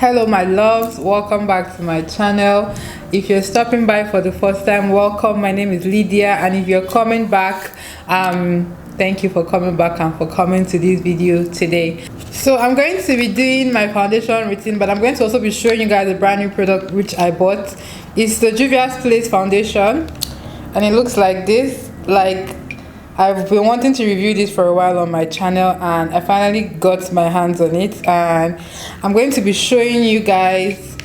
Hello my loves, welcome back to my channel. If you're stopping by for the first time, welcome. My name is Lydia, and if you're coming back, thank you for coming back and for coming to this video today. So I'm going to be doing my foundation routine, but I'm going to also be showing you guys a brand new product which I bought. It's the Juvias Place foundation, and it looks like this. I've been wanting to review this for a while on my channel, and I finally got my hands on it, and I'm going to be showing you guys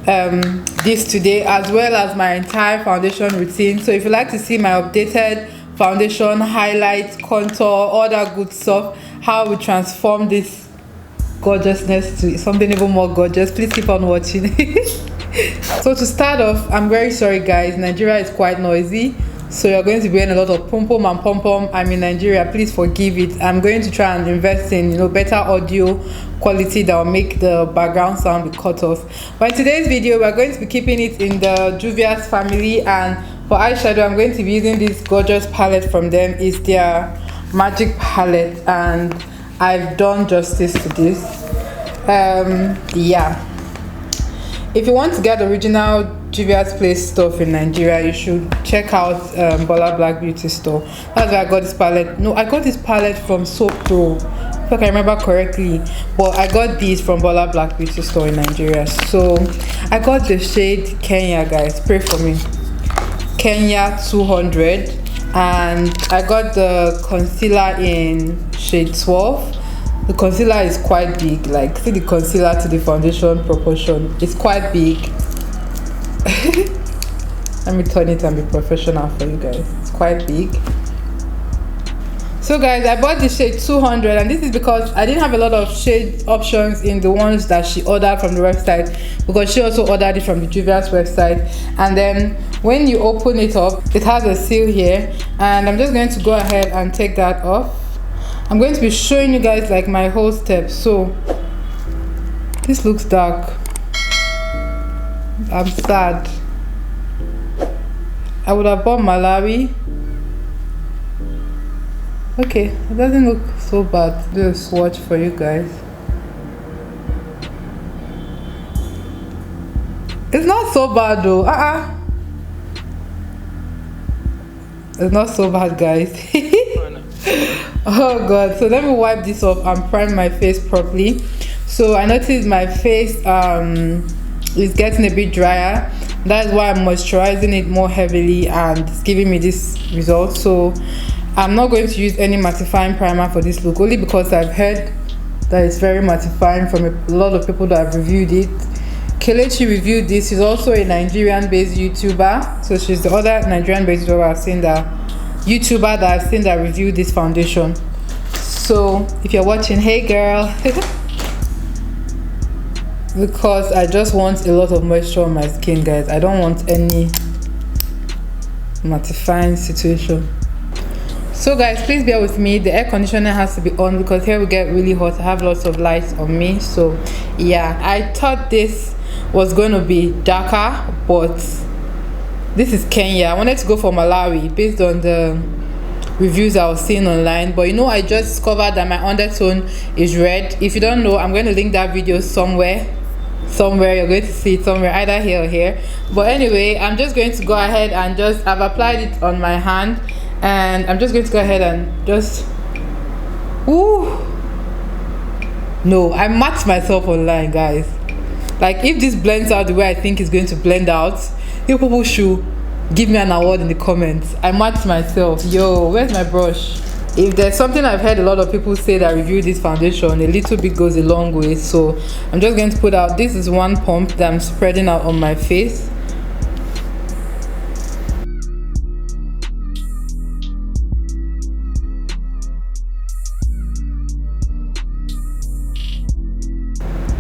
this today, as well as my entire foundation routine. So if you like to see my updated foundation, highlights, contour, all that good stuff, how we transform this gorgeousness to something even more gorgeous, please keep on watching. So to start off, I'm very sorry guys, Nigeria is quite noisy, so you're going to be hearing a lot of pom pom and pom pom. I'm in Nigeria, please forgive it. I'm going to try and invest in better audio quality that will make the background sound be cut off. But in today's video, we're going to be keeping it in the Juvias family, and for eyeshadow I'm going to be using this gorgeous palette from them. It's their magic palette, and I've done justice to this. Yeah, if you want to get original Juvia's Place stuff in Nigeria, you should check out Bola Black Beauty Store. That's where I got this palette. No, I got this palette from Soap Pro, if I can remember correctly, but I got these from Bola Black Beauty Store in Nigeria. So I got the shade Kenya, guys, pray for me, Kenya 200, and I got the concealer in shade 12. The concealer is quite big, like see the concealer to the foundation proportion, it's quite big. Let me turn it and be professional for you guys. It's quite big. So guys, I bought the shade 200, and this is because I didn't have a lot of shade options in the ones that she ordered from the website, because she also ordered it from the Juvia's website. And then when you open it up, it has a seal here, and I'm just going to go ahead and take that off. I'm going to be showing you guys like my whole steps. So this looks dark. I'm sad. I would have bought Malawi. Okay, it doesn't look so bad. Do a swatch for you guys. It's not so bad though. It's not so bad, guys. Oh god. So let me wipe this off and prime my face properly. So I noticed my face is getting a bit drier. That's why I'm moisturizing it more heavily, and it's giving me this result. So I'm not going to use any mattifying primer for this look, only because I've heard that it's very mattifying from a lot of people that have reviewed it. Kelechi reviewed this. She's also a Nigerian based YouTuber, so she's the other Nigerian based YouTuber I've seen that reviewed this foundation. So if you're watching, hey girl. Because I just want a lot of moisture on my skin, guys. I don't want any mattifying situation. So guys, please bear with me. The air conditioner has to be on because here we get really hot. I have lots of lights on me. So yeah, I thought this was going to be darker, but this is Kenya. I wanted to go for Malawi based on the reviews I was seeing online, but I just discovered that my undertone is red. If you don't know, I'm going to link that video somewhere. You're going to see it somewhere, either here or here. But anyway, I'm just going to go ahead and I've applied it on my hand, and I'm just going to go ahead and just no, I matched myself online, guys. Like if this blends out the way I think it's going to blend out, you people should give me an award in the comments. I matched myself. Yo, where's my brush? If there's something I've heard a lot of people say that review this foundation, a little bit goes a long way. So I'm just going to put out, this is one pump that I'm spreading out on my face.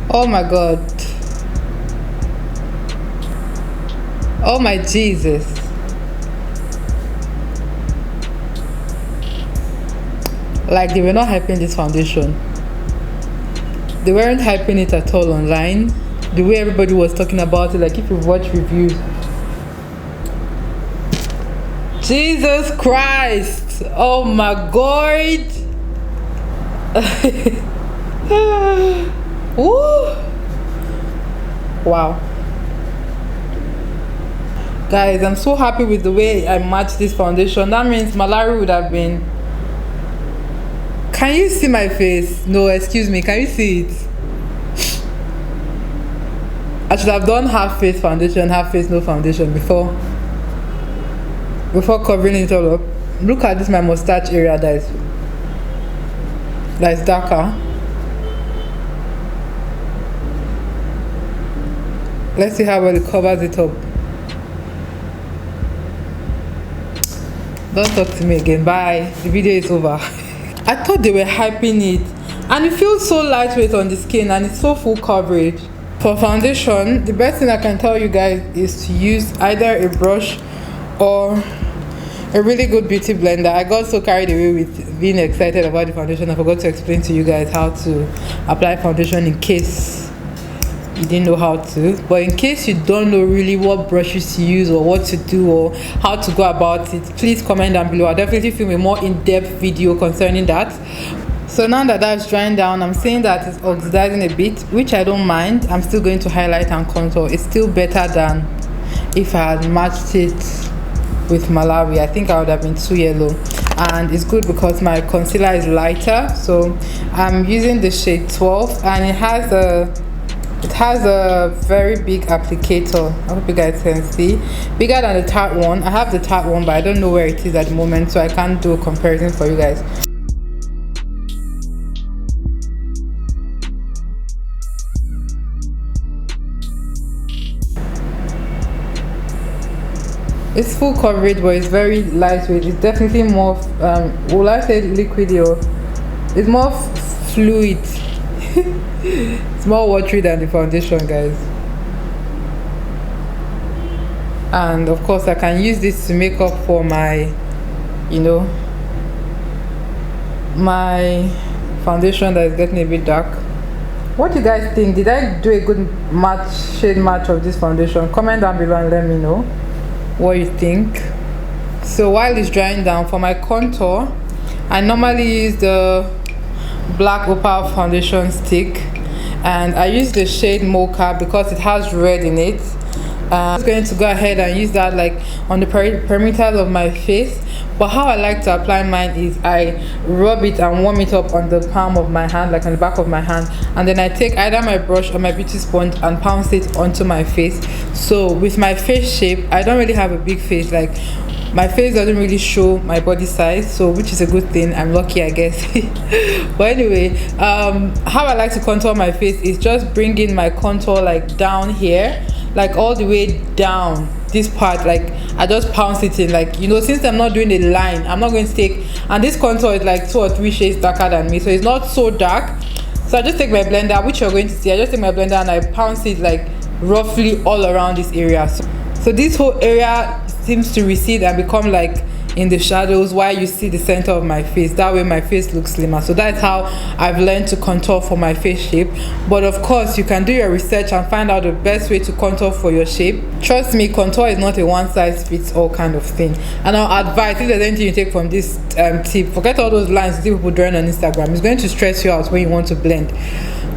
Oh my god. Oh my Jesus. Like, they were not hyping this foundation. They weren't hyping it at all online. The way everybody was talking about it, like if you've watched reviews. Jesus Christ. Oh my god. Woo. Wow, guys, I'm so happy with the way I matched this foundation. That means Malari would have been. Can you see my face? No, excuse me, can you see it? I should have done half face foundation, half face no foundation before covering it all up. Look at this, my mustache area that is darker. Let's see how well it covers it up. Don't talk to me again. Bye. The video is over. I thought they were hyping it, and it feels so lightweight on the skin, and it's so full coverage. For foundation, the best thing I can tell you guys is to use either a brush or a really good beauty blender. I got so carried away with being excited about the foundation, I forgot to explain to you guys how to apply foundation in case you didn't know how to. But in case you don't know really what brushes to use or what to do or how to go about it, please comment down below. I'll definitely film a more in-depth video concerning that. So now that that's drying down, I'm saying that it's oxidizing a bit, which I don't mind. I'm still going to highlight and contour. It's still better than if I had matched it with Malawi. I think I would have been too yellow, and it's good because my concealer is lighter. So I'm using the shade 12, and it has a very big applicator. I hope you guys can see, bigger than the Tarte one. I have the Tarte one, but I don't know where it is at the moment, so I can't do a comparison for you guys. It's full coverage, but it's very lightweight. It's definitely more will I say liquidy, or it's more fluid. It's more watery than the foundation, guys. And of course I can use this to make up for my my foundation that is getting a bit dark. What do you guys think? Did I do a good shade match of this foundation? Comment down below and let me know what you think. So while it's drying down, for my contour, I normally use the black opal foundation stick, and I use the shade Mocha because it has red in it. I'm just going to go ahead and use that like on the perimeters of my face. But how I like to apply mine is I rub it and warm it up on the palm of my hand, like on the back of my hand, and then I take either my brush or my beauty sponge and pounce it onto my face. So with my face shape, I don't really have a big face. Like my face doesn't really show my body size, so which is a good thing. I'm lucky, I guess. But anyway, how I like to contour my face is just bringing my contour like down here, like all the way down this part. Like I just pounce it in, like since I'm not doing a line, I'm not going to take, and this contour is like 2 or 3 shades darker than me, so it's not so dark. So I just take my blender, which you're going to see. I just take my blender and I pounce it like roughly all around this area. So this whole area seems to recede and become like in the shadows while you see the center of my face. That way my face looks slimmer. So that's how I've learned to contour for my face shape. But of course you can do your research and find out the best way to contour for your shape. Trust me, contour is not a one size fits all kind of thing. And I'll advise, if there's anything you take from this tip, forget all those lines you see people drawing on Instagram. It's going to stress you out when you want to blend.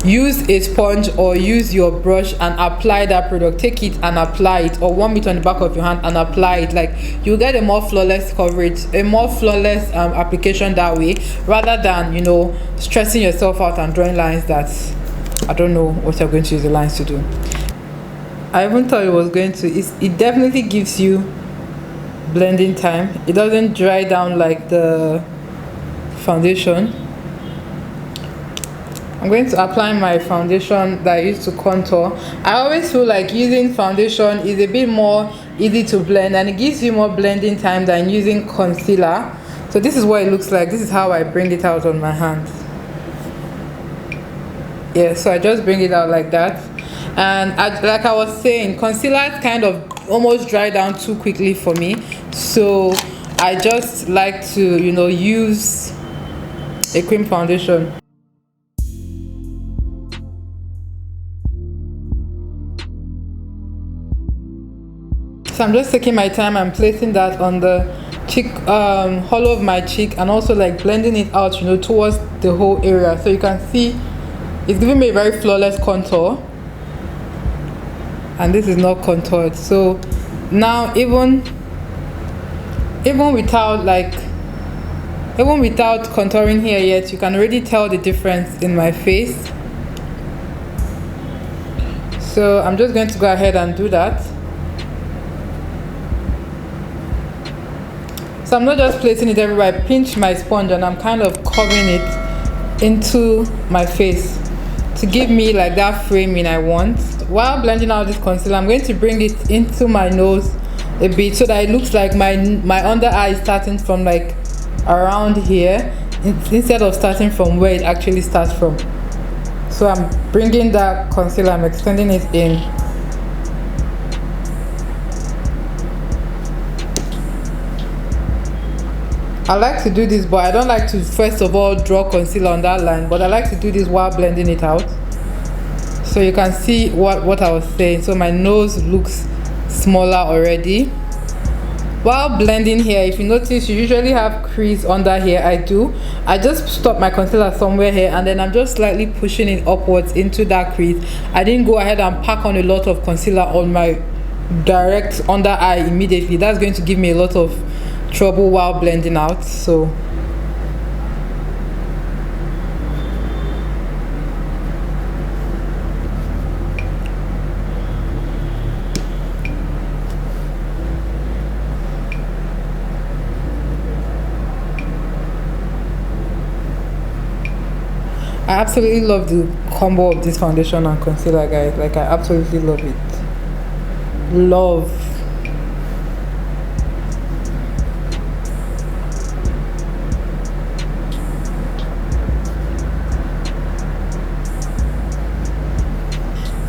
Use a sponge or use your brush and apply that product. Take it and apply it, or warm it on the back of your hand and apply it. Like you get a more flawless coverage, a more flawless application that way, rather than stressing yourself out and drawing lines that I don't know what you're going to use the lines to do. I even thought it was going to. It definitely gives you blending time. It doesn't dry down like the foundation. I'm going to apply my foundation that I use to contour. I always feel like using foundation is a bit more easy to blend, and it gives you more blending time than using concealer. So this is what it looks like. This is how I bring it out on my hand. Yeah, so I just bring it out like that. And like I was saying, concealer kind of almost dry down too quickly for me. So I just like to, use a cream foundation. So I'm just taking my time and placing that on the cheek, hollow of my cheek, and also like blending it out, towards the whole area. So you can see it's giving me a very flawless contour. and this is not contoured. So now even without contouring here yet, you can already tell the difference in my face. So I'm just going to go ahead and do that. So I'm not just placing it everywhere. I pinch my sponge and I'm kind of covering it into my face to give me like that framing I want. While blending out this concealer, I'm going to bring it into my nose a bit so that it looks like my under eye is starting from like around here instead of starting from where it actually starts from. So I'm bringing that concealer, I'm extending it in. I like to do this, but I don't like to first of all draw concealer on that line, but I like to do this while blending it out. So you can see what I was saying. So my nose looks smaller already. While blending here, if you notice, you usually have crease under here. I just stop my concealer somewhere here, and then I'm just slightly pushing it upwards into that crease. I didn't go ahead and pack on a lot of concealer on my direct under eye immediately. That's going to give me a lot of trouble while blending out. So I absolutely love the combo of this foundation and concealer, guys. Like, I absolutely love it. Love.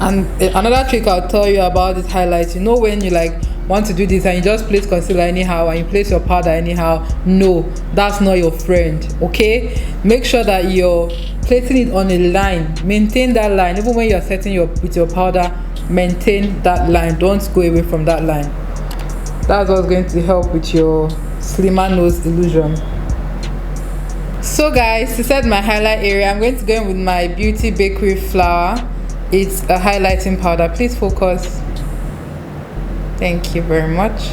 And another trick I'll tell you about this highlights, you know, when you like want to do this and you just place concealer anyhow and you place your powder anyhow, no, that's not your friend. Okay, make sure that you're placing it on a line. Maintain that line. Even when you're setting with your powder, maintain that line. Don't go away from that line. That's what's going to help with your slimmer nose illusion. So guys, to set my highlight area, I'm going to go in with my Beauty Bakery Flour. It's a highlighting powder. Please focus. Thank you very much.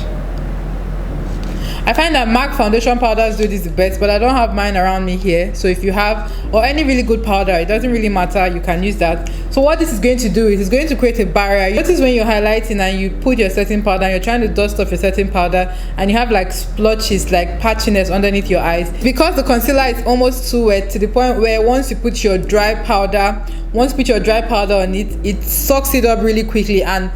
I find that MAC foundation powders do this the best, but I don't have mine around me here. So if you have, or any really good powder, it doesn't really matter, you can use that. So what this is going to do is it's going to create a barrier. You notice when you're highlighting and you put your setting powder, you're trying to dust off your setting powder, and you have like splotches, like patchiness underneath your eyes. Because the concealer is almost too wet, to the point where once you put your dry powder on it, it sucks it up really quickly, and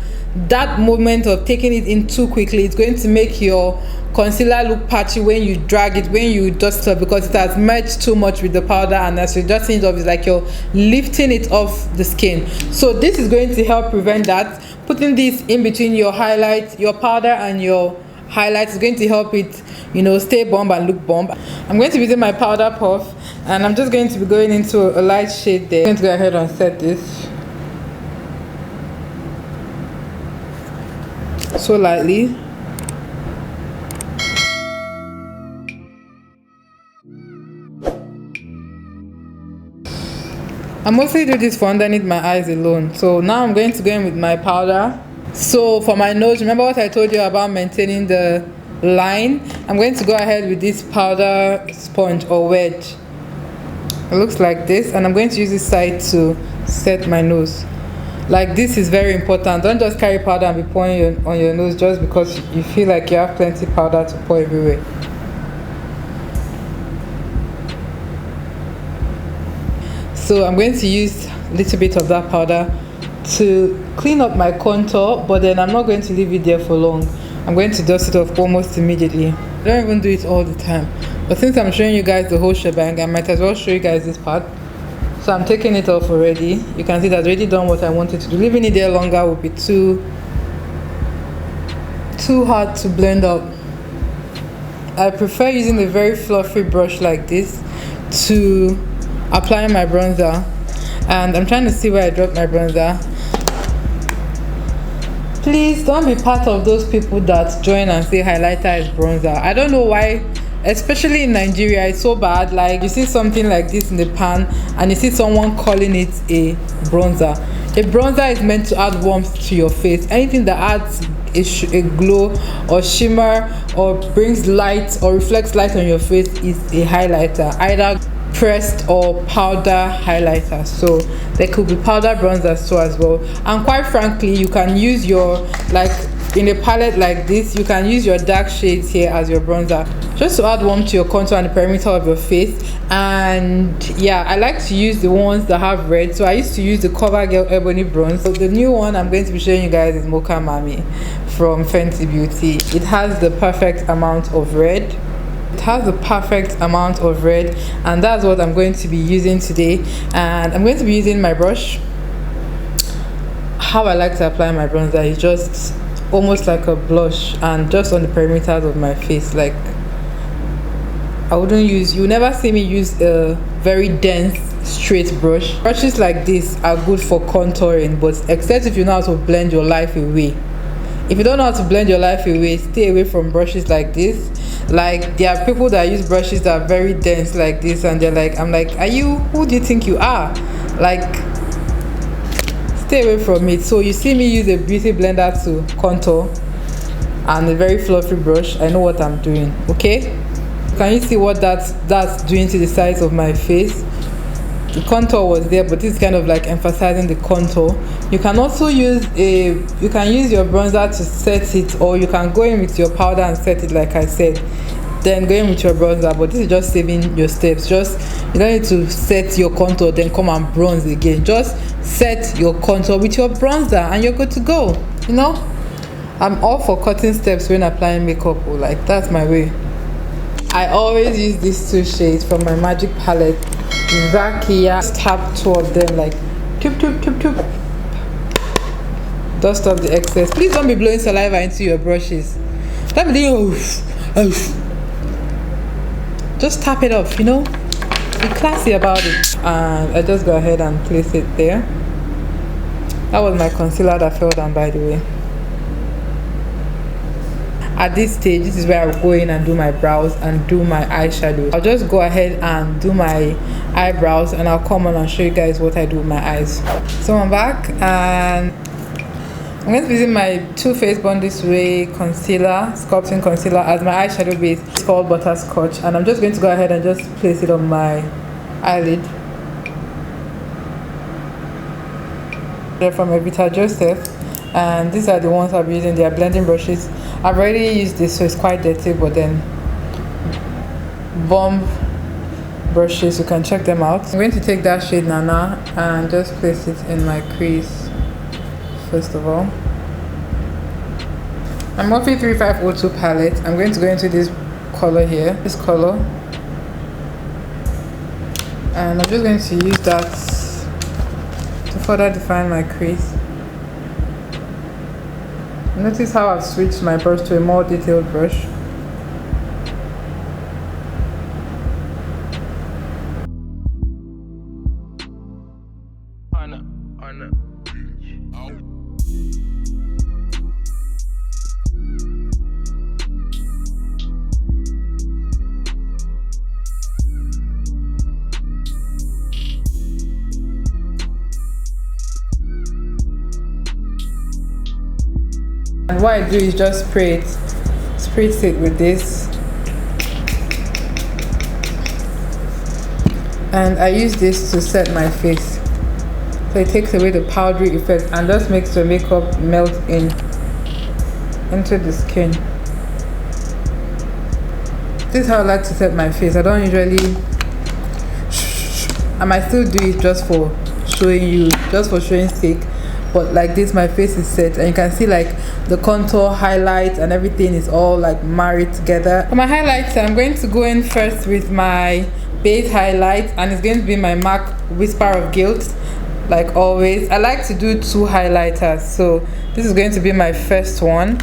that moment of taking it in too quickly, it's going to make your concealer look patchy when you drag it, when you dust it up, because it has merged too much with the powder, and as you're dusting it off, it's like you're lifting it off the skin. So this is going to help prevent that. Putting this in between your highlight, your powder and your highlight is going to help it, you know, stay bomb and look bomb. I'm going to be using my powder puff, and I'm just going to be going into a light shade there. I'm going to go ahead and set this so lightly. I mostly do this for underneath my eyes alone. So now I'm going to go in with my powder. So for my nose, remember what I told you about maintaining the line? I'm going to go ahead with this powder sponge or wedge. It looks like this, and I'm going to use this side to set my nose. Like, this is very important. Don't just carry powder and be pouring on your nose just because you feel like you have plenty powder to pour everywhere. So I'm going to use a little bit of that powder to clean up my contour, but then I'm not going to leave it there for long. I'm going to dust it off almost immediately. I don't even do it all the time, but since I'm showing you guys the whole shebang, I might as well show you guys this part. So I'm taking it off already. You can see that's already done what I wanted to do. Leaving it there longer would be too hard to blend up. I prefer using a very fluffy brush like this to apply my bronzer, and I'm trying to see where I dropped my bronzer. Please don't be part of those people that join and say highlighter is bronzer. I don't know why, especially in Nigeria, it's so bad. Like, you see something like this in the pan and you see someone calling it a bronzer. A bronzer is meant to add warmth to your face. Anything that adds a glow or shimmer or brings light or reflects light on your face is a highlighter, either pressed or powder highlighter. So there could be powder bronzers too as well. And quite frankly, you can use your, like in a palette like this, you can use your dark shades here as your bronzer, just to add warmth to your contour and the perimeter of your face. And yeah, I like to use the ones that have red. So I used to use the CoverGirl Ebony Bronze. So the new one I'm going to be showing you guys is Mocha Mami from Fenty Beauty. It has the perfect amount of red. It has the perfect amount of red, and that's what I'm going to be using today. And I'm going to be using my brush. How I like to apply my bronzer is just almost like a blush, and just on the perimeters of my face. Like, I wouldn't use, you never see me use a very dense straight brush. Brushes like this are good for contouring, but except if you know how to blend your life away. If you don't know how to blend your life away, stay away from brushes like this. Like, there are people that use brushes that are very dense like this, and they're like, I'm like, who do you think you are? Like, stay away from it. So you see me use a beauty blender to contour and a very fluffy brush. I know what I'm doing. Okay, can you see what that's doing to the sides of my face? The contour was there, but it's kind of like emphasizing the contour. You can also use you can use your bronzer to set it, or you can go in with your powder and set it like I said, then go in with your bronzer. But this is just saving your steps. Just, you don't need to set your contour then come and bronze again. Just set your contour with your bronzer and you're good to go. You know, I'm all for cutting steps when applying makeup. Like, that's my way. I always use these two shades from my magic palette, Zakia. Just tap two of them, like toop toop toop toop. Dust off the excess. Please don't be blowing saliva into your brushes. That be oof. Just tap it off, you know, be classy about it. And I just go ahead and place it there. That was my concealer that fell down, by the way. At this stage, this is where I'll go in and do my brows and do my eyeshadow. I'll just go ahead and do my eyebrows, and I'll come on and show you guys what I do with my eyes. So I'm back, and I'm going to be using my Too Faced Born This Way concealer, sculpting concealer, as my eyeshadow base. It's called Butterscotch, and I'm just going to go ahead and just place it on my eyelid. They're from Evita Joseph, and these are the ones I'll be using. They are blending brushes. I've already used this, so it's quite dirty, but then bomb brushes, you can check them out. I'm going to take that shade Nana and just place it in my crease first of all. I'm Morphe 3502 palette. I'm going to go into this color here, this color, and I'm just going to use that to further define my crease. Notice how I've switched my brush to a more detailed brush. And what I do is just spritz it with this, and I use this to set my face, so it takes away the powdery effect and just makes the makeup melt into the skin. This is how I like to set my face. I don't usually, I might still do it just for showing you, just for showing sake, but like this my face is set, and you can see like the contour, highlight, and everything is all like married together. For my highlights, I'm going to go in first with my base highlight, and it's going to be my MAC Whisper of Guilt. Like always, I like to do two highlighters, so this is going to be my first one.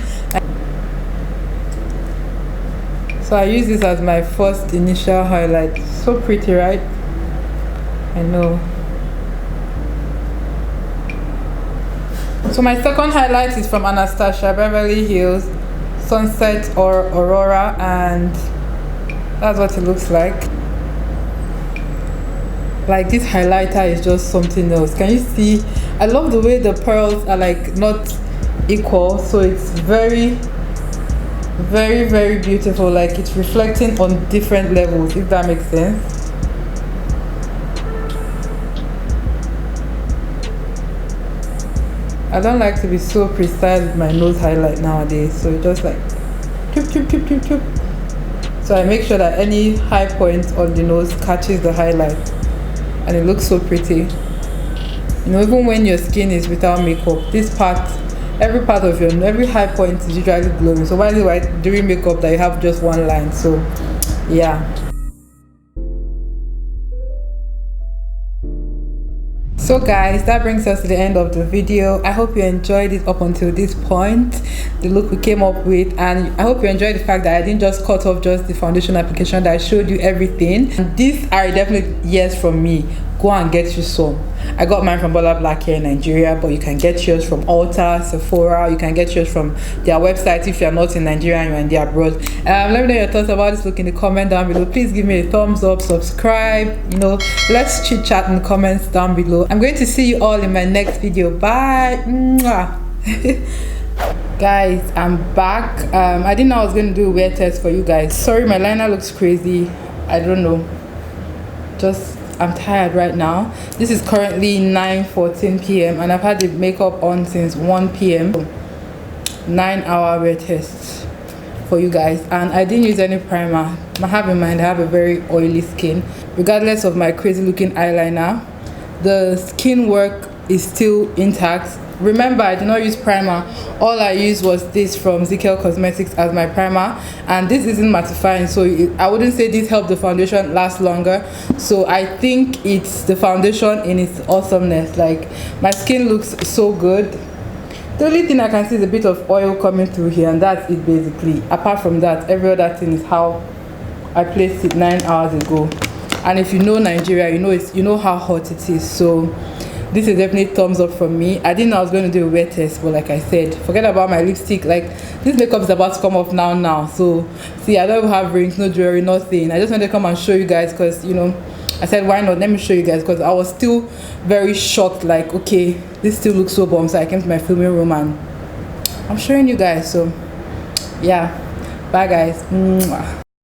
So I use this as my first initial highlight. So pretty, right? I know. So my second highlight is from Anastasia Beverly Hills, Sunset or Aurora, and that's what it looks like. Like, this highlighter is just something else. Can you see I love the way the pearls are like not equal, so it's very very beautiful. Like it's reflecting on different levels, if that makes sense. I don't like to be so precise with my nose highlight nowadays, so just like chip chip chip chip chip. So I make sure that any high point on the nose catches the highlight, and it looks so pretty. You know, even when your skin is without makeup, this part, every part of your, every high point is usually glowing. So why is it like during makeup that you have just one line? So yeah. So guys, that brings us to the end of the video. I hope you enjoyed it up until this point, the look we came up with, and I hope you enjoyed the fact that I didn't just cut off just the foundation application, that I showed you everything. And these are definitely yes from me. Go and get you some. I got mine from Bola Black here in Nigeria, but you can get yours from Ulta, Sephora. You can get yours from their website if you're not in Nigeria and you're in the abroad. Let me know your thoughts about this look in the comment down below. Please give me a thumbs up, subscribe, you know, let's chit chat in the comments down below. I'm going to see you all in my next video. Bye. Guys, I'm back. I didn't know I was going to do a wear test for you guys. Sorry, my liner looks crazy. I don't know, just I'm tired right now. This is currently 9:14 p.m. and I've had the makeup on since 1 p.m. 9-hour wear test for you guys, and I didn't use any primer. I have in mind I have a very oily skin. Regardless of my crazy looking eyeliner, the skin work is still intact. Remember, I did not use primer. All I used was this from ZK Cosmetics as my primer, and this isn't mattifying, so I wouldn't say this helped the foundation last longer. So I think it's the foundation in its awesomeness. Like, my skin looks so good. The only thing I can see is a bit of oil coming through here, and that's it basically. Apart from that, every other thing is how I placed it 9 hours ago. And if you know Nigeria, you know how hot it is. So this is definitely thumbs up from me. I didn't know I was going to do a wear test, but like I said, forget about my lipstick. Like, this makeup is about to come off now. So see, I don't even have rings, no jewelry, nothing. I just wanted to come and show you guys because, you know, I said why not, let me show you guys, because I was still very shocked. Like, okay, this still looks so bomb. So I came to my filming room and I'm showing you guys. So yeah, bye guys. Mwah.